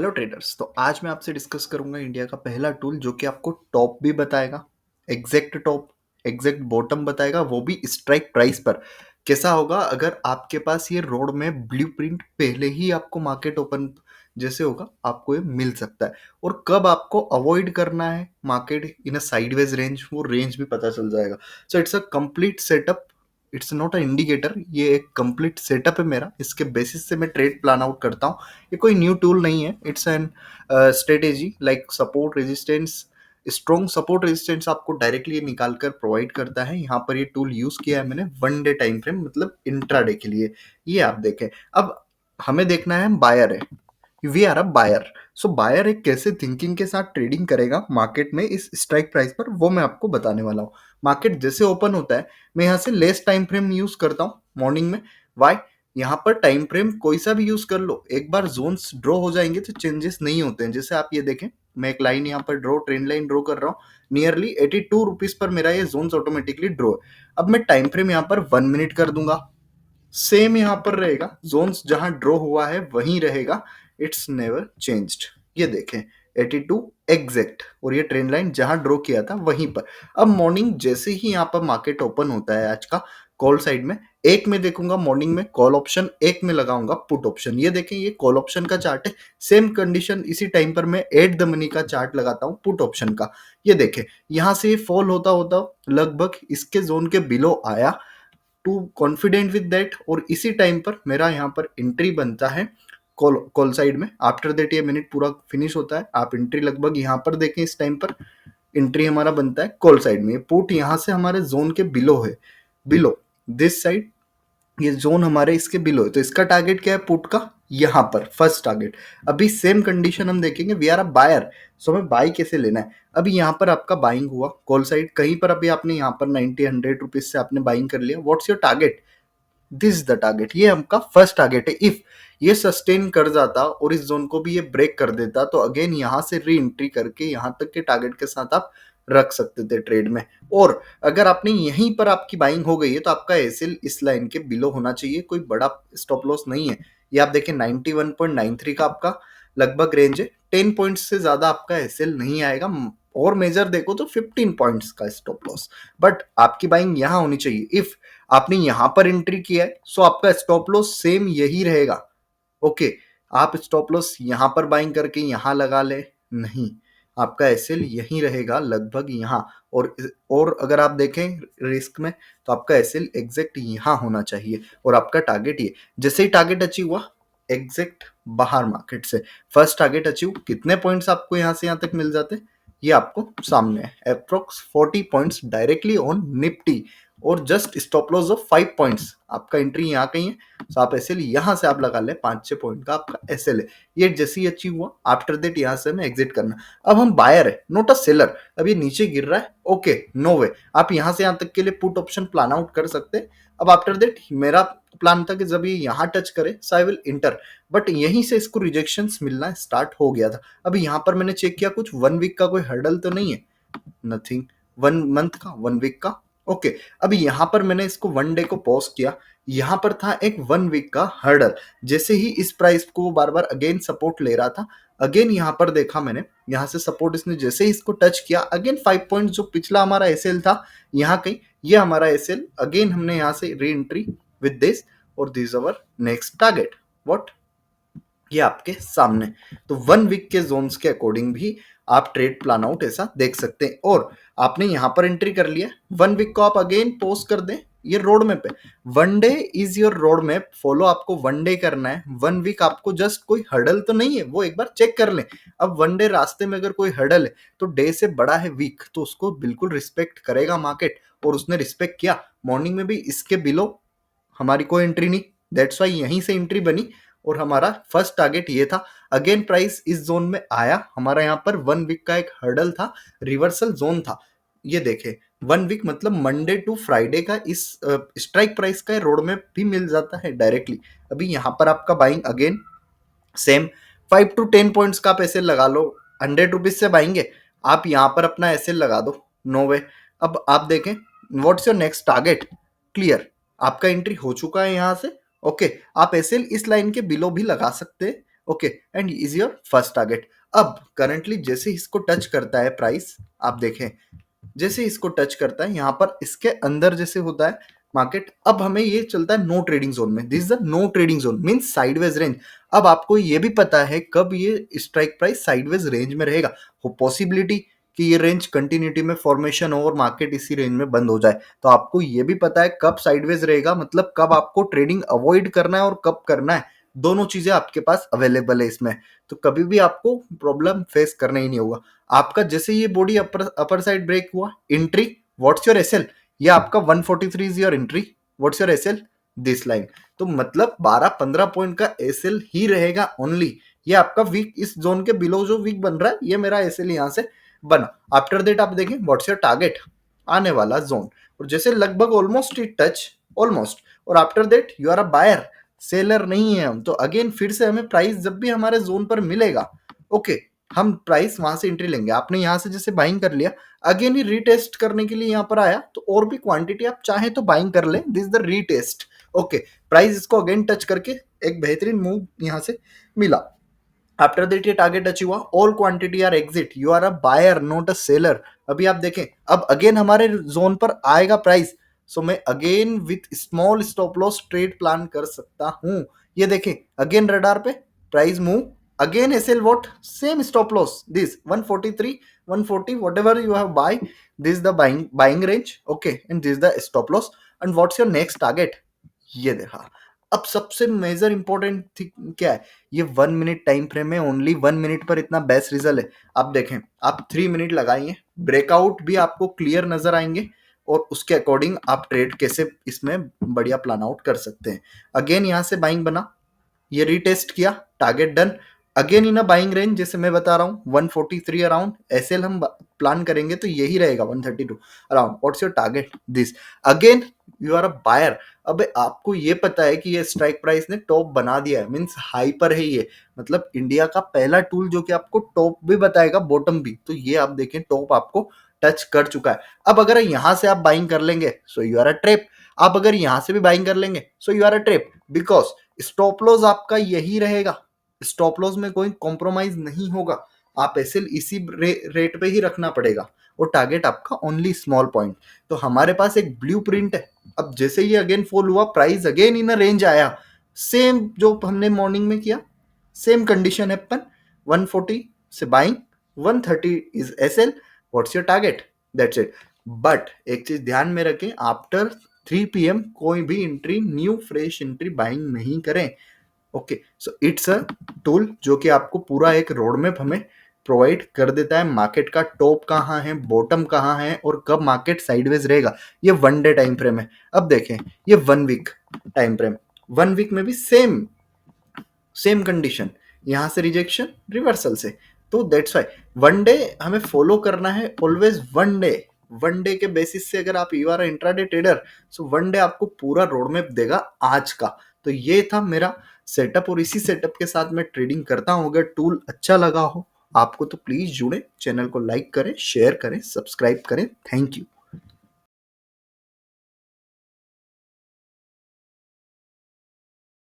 Hello traders. तो आज मैं आपसे डिस्कस करूंगा इंडिया का पहला टूल जो कि आपको टॉप भी बताएगा, एग्जैक्ट टॉप, एग्जैक्ट बॉटम बताएगा, वो भी स्ट्राइक प्राइस पर। कैसा होगा अगर आपके पास ये रोड में ब्लूप्रिंट पहले ही आपको मार्केट ओपन जैसे होगा, आपको ये मिल सकता है। और कब आपको अवॉइड करना है market in a sideways range, वो रेंज भी पता चल जाएगा। So it's a complete setup, it's not a indicator, ये एक कंप्लीट सेटअप है मेरा। इसके बेसिस से मैं ट्रेड प्लान आउट करता हूँ। ये कोई न्यू टूल नहीं है, it's an strategy like support resistance. Strong support resistance आपको डायरेक्टली ये निकाल कर प्रोवाइड करता है। यहाँ पर ये टूल यूज किया है मैंने वन डे टाइम फ्रेम, मतलब इंट्राडे के लिए। ये आप देखें। अब हमें देखना है, हम बायर है, we are a buyer. So buyer एक कैसे थिंकिंग के साथ ट्रेडिंग करेगा मार्केट में इस स्ट्राइक प्राइस पर, वो मैं आपको बताने वाला हूँ। मार्केट जैसे ओपन होता है, मैं यहाँ से लेस टाइम फ्रेम यूज करता हूँ मॉर्निंग में। वाई? यहाँ पर टाइम फ्रेम कोई सा भी यूज कर लो, एक बार जोन्स ड्रॉ हो जाएंगे तो चेंजेस नहीं होते हैं। जैसे आप ये देखें, मैं एक लाइन यहाँ पर ड्रॉ, ट्रेंड लाइन ड्रॉ कर रहा हूँ। नियरली 82 रुपीज पर मेरा ये जोन्स ऑटोमेटिकली ड्रॉ है। अब मैं टाइम फ्रेम यहाँ पर 1 मिनट कर दूंगा, सेम यहाँ पर रहेगा, जोन्स जहां ड्रॉ हुआ है वहीं रहेगा, इट्स नेवर चेंज्ड। ये देखें 82 एग्जैक्ट, और ये ट्रेंड लाइन जहां ड्रॉ किया था वहीं पर। अब मॉर्निंग जैसे ही यहाँ पर मार्केट ओपन होता है आज का, कॉल साइड में एक में देखूंगा मॉर्निंग में कॉल ऑप्शन, एक में लगाऊंगा पुट ऑप्शन। ये देखें, ये कॉल ऑप्शन का चार्ट है। सेम कंडीशन इसी टाइम पर मैं एट द मनी का चार्ट लगाता हूँ पुट ऑप्शन का। ये देखें, यहां से फॉल होता होता लगभग इसके जोन के बिलो आया, टू कॉन्फिडेंट विद दैट, और इसी टाइम पर मेरा यहाँ पर एंट्री बनता है कॉल कॉल साइड में। आफ्टर दैट ये मिनट पूरा फिनिश होता है, आप एंट्री लगभग यहाँ पर देखें, इस टाइम पर एंट्री हमारा बनता है कॉल साइड में। पुट यहाँ से हमारे जोन के बिलो है, बिलो दिस साइड, ये जोन हमारे इसके बिलो है। तो इसका टारगेट क्या है पुट का, यहाँ पर फर्स्ट टारगेट। अभी सेम कंडीशन हम देखेंगे, वी आर अ बायर, सो हमें बाई कैसे लेना है। अभी यहाँ पर आपका बाइंग हुआ कॉल साइड, कहीं पर अभी आपने यहाँ पर 90-100 रुपीज से आपने बाइंग कर लिया। What's your target? This is the target, ये हमका फर्स्ट टारगेट है। इफ ये सस्टेन कर जाता और इस जोन को भी ये ब्रेक कर देता, तो अगेन यहाँ से री एंट्री करके यहाँ तक के टारगेट के साथ आप रख सकते थे ट्रेड में। और अगर आपने यहीं पर आपकी बाइंग हो गई है, तो आपका एसएल इस लाइन के बिलो होना चाहिए, कोई बड़ा स्टॉप लॉस नहीं है। ये आप देखें 91.93 का आपका लगभग रेंज है, 10 पॉइंट्स से ज्यादा आपका एसएल नहीं आएगा। और मेजर देखो तो 15 पॉइंट्स का स्टॉप लॉस, बट आपकी बाइंग यहाँ होनी चाहिए। इफ आपने यहां पर एंट्री किया है, सो आपका स्टॉप लॉस सेम यही रहेगा। ओके, आप स्टॉप लॉस यहां पर बाइंग करके यहां लगा ले, नहीं, आपका एसएल यहीं रहेगा लगभग यहाँ। और अगर आप देखें रिस्क में, तो आपका एसएल एग्जैक्ट यहाँ होना चाहिए, और आपका टारगेट ये। जैसे ही टारगेट अचीव हुआ एग्जैक्ट बाहर मार्केट से, फर्स्ट टारगेट अचीव, कितने पॉइंट्स आपको यहाँ से यहाँ तक मिल जाते, ये आपको सामने है, approx 40 points directly on Nifty, और just stop loss of 5 points. आपका एंट्री यहाँ कहीं है, तो आप एसएल यहाँ से आप लगा ले, 5-6 पॉइंट का आपका एसएल है। ये जैसे ही अचीव हुआ, आफ्टर दैट यहाँ से हमें एग्जिट करना। अब हम बायर है, नॉट अ सेलर। अब ये नीचे गिर रहा है, ओके, नो वे, आप यहाँ से यहाँ तक के लिए पुट ऑप्शन प्लान आउट कर सकते हैं। अब आफ्टर दैट मेरा प्लान था कि जब ये यहाँ टच करे, सो आई विल इंटर, बट यहीं से इसको रिजेक्शंस मिलना स्टार्ट हो गया था। अभी यहाँ पर मैंने चेक किया, कुछ 1 वीक का कोई हर्डल तो नहीं है, नथिंग। 1 मंथ का, 1 वीक का, ओके। अभी यहां पर मैंने इसको 1 डे को पॉज किया, यहां पर था एक 1 वीक का हर्डल। जैसे ही इस प्राइस को वो बार बार अगेन सपोर्ट ले रहा था, अगेन यहां पर देखा मैंने, यहां से सपोर्ट इसने जैसे ही इसको टच किया, अगेन 5 पॉइंट जो पिछला हमारा एसएल था, यहां कहीं, ये हमारा एसएल, अगेन हमने यहां से री एंट्री विद दिस, और this our next target. What? ये आपके सामने। तो 1 वीक के जोन्स के अकॉर्डिंग भी आप ट्रेड प्लान आउट ऐसा देख सकते हैं। और आपने यहां पर एंट्री कर लिया, 1 वीक को आप अगेन पोस्ट कर दें, ये रोड मैप है। 1 day is your road map, follow आपको 1 डे करना है। 1 वीक आपको जस्ट कोई हर्डल तो नहीं है, वो एक बार चेक कर लें। अब 1 डे रास्ते में अगर कोई हर्डल है, तो डे से बड़ा है वीक, तो उसको बिल्कुल रिस्पेक्ट करेगा मार्केट, और उसने रिस्पेक्ट किया। मॉर्निंग में भी इसके बिलो हमारी कोई एंट्री नहीं, दैट्स वाई यहीं से एंट्री बनी, और हमारा फर्स्ट टारगेट ये था। अगेन प्राइस इस जोन में आया, हमारा यहाँ पर 1 वीक का एक हर्डल था, रिवर्सल जोन था। ये देखे 1 वीक मतलब मंडे टू फ्राइडे का इस स्ट्राइक प्राइस का रोड में भी मिल जाता है डायरेक्टली। अभी यहाँ पर आपका buying again same 5 to 10 points का आप ऐसे लगा लो, 100 रुपीज से बाइंगे, आप यहाँ पर अपना ऐसे लगा दो, नो वे। अब आप देखें what's your next target, clear, आपका एंट्री हो चुका है यहाँ से, ओके। आप ऐसे इस लाइन के बिलो भी लगा सकते हैं, okay, and is your first target. अब करंटली जैसे इसको टच करता है प्राइस, आप देखें जैसे इसको टच करता है यहाँ पर इसके अंदर जैसे होता है मार्केट, अब हमें ये चलता है नो ट्रेडिंग जोन में। This is the no trading zone means sideways range. अब आपको ये भी पता है कब ये स्ट्राइक प्राइस साइडवेज रेंज में रहेगा, हो पॉसिबिलिटी कि ये रेंज कंटिन्यूटी में फॉर्मेशन हो और मार्केट इसी रेंज में बंद हो जाए। तो आपको ये भी पता है कब साइडवेज रहेगा, मतलब कब आपको ट्रेडिंग अवॉइड करना है और कब करना है। दोनों चीजें आपके पास अवेलेबल है इसमें, तो कभी भी आपको प्रॉब्लम फेस करना ही नहीं होगा। आपका जैसे ये बॉडी अपर साइड ब्रेक हुआ, एंट्री व्हाट्स योर एसएल, ये आपका 143 is your entry, what's your SL this line. तो मतलब 12-15 पॉइंट का एसएल ही रहेगा ओनली। ये आपका वीक इस जोन के बिलो जो वीक बन रहा है, ये मेरा एसएल यहां से बना। आफ्टर दैट आप देखें व्हाट्स योर टारगेट आने वाला जोन, और जैसे लगभग ऑलमोस्ट इट टच ऑलमोस्ट, और after that you are a buyer, seller नहीं है हम। तो अगेन फिर से हमें प्राइस जब भी हमारे जोन पर मिलेगा, ओके हम प्राइस वहां से एंट्री लेंगे। आपने यहां से जैसे बाइंग कर लिया, अगेन ही रीटेस्ट करने के लिए यहाँ पर आया, तो और भी क्वांटिटी आप चाहे तो बाइंग कर ले, this the retest. Okay, price इसको अगेन टच करके एक बेहतरीन मूव यहाँ से मिला। आफ्टर दैट ये टारगेट अचीव हुआ, all quantity are exit, you are a buyer not a seller. अभी आप देखें अब अगेन हमारे जोन पर आएगा प्राइस, सो मैं again with small stop loss trade plan कर सकता हूं। ये देखें अगेन रडार पे price move, again SL what same stop loss this 143 140 whatever you have buy, this is the buying range, okay, and this is the stop loss, and what's your next target। ये देखा। अब सबसे major important thing क्या है, ये 1 minute time frame है, only 1 minute पर इतना बेस्ट रिजल्ट है। आप देखें आप 3 मिनट लगाइए, ब्रेकआउट भी आपको क्लियर नजर आएंगे, और उसके अकॉर्डिंग आप ट्रेड कैसे इसमें बढ़िया प्लान आउट कर सकते हैं। अगेन यहाँ से बाइंग बना, ये रीटेस्ट किया, target done, again in a buying range जैसे मैं बता रहा हूँ 143 अराउंड, एसएल हम प्लान करेंगे तो यही रहेगा 132 around. What's your target this, again you are a buyer. अब आपको ये पता है कि ये स्ट्राइक प्राइस ने टॉप बना दिया है, मींस हाई पर है ये, मतलब इंडिया का पहला टूल जो कि आपको टॉप भी बताएगा बॉटम भी। तो ये आप देखें टॉप आपको टच कर चुका है। अब अगर यहां से आप बाइंग कर लेंगे so you are a trap, आप अगर यहां से भी बाइंग कर लेंगे so you are a trap, because stop loss आपका यही रहेगा, स्टॉप लॉस में कोई कॉम्प्रोमाइज नहीं होगा। आप एसएल इसी रेट पे ही रखना पड़ेगा, और टारगेट आपका ओनली स्मॉल पॉइंट। तो हमारे पास एक ब्लूप्रिंट है। अब जैसे ही अगेन फॉल हुआ, प्राइस अगेन इन रेंज आया, सेम जो हमने मॉर्निंग में किया, सेम कंडीशन है अपन, 140 से buying, 130 is SL, what's your target, that's it. But एक चीज ध्यान में रखें, आफ्टर 3 PM कोई भी entry new fresh entry buying नहीं करें। Okay, so it's a tool जो कि आपको पूरा एक रोड मैप हमें प्रोवाइड कर देता है, मार्केट का टॉप कहाँ है, बॉटम कहाँ है, और कब मार्केट साइडवेज रहेगा। ये 1 डे टाइम फ्रेम है। अब देखें ये 1 वीक टाइम फ्रेम, 1 वीक में भी सेम सेम कंडीशन, यहां से रिजेक्शन रिवर्सल से। तो दैट्स वाई 1 डे हमें फॉलो करना है ऑलवेज। 1 डे 1 डे के बेसिस से अगर आप you are intraday trader, so 1 day आपको पूरा रोड मैप देगा आज का। तो ये था मेरा सेटअप, और इसी सेटअप के साथ मैं ट्रेडिंग करता हूँ। अगर टूल अच्छा लगा हो आपको तो प्लीज जुड़े, चैनल को लाइक करें, शेयर करें, सब्सक्राइब करें। Thank you.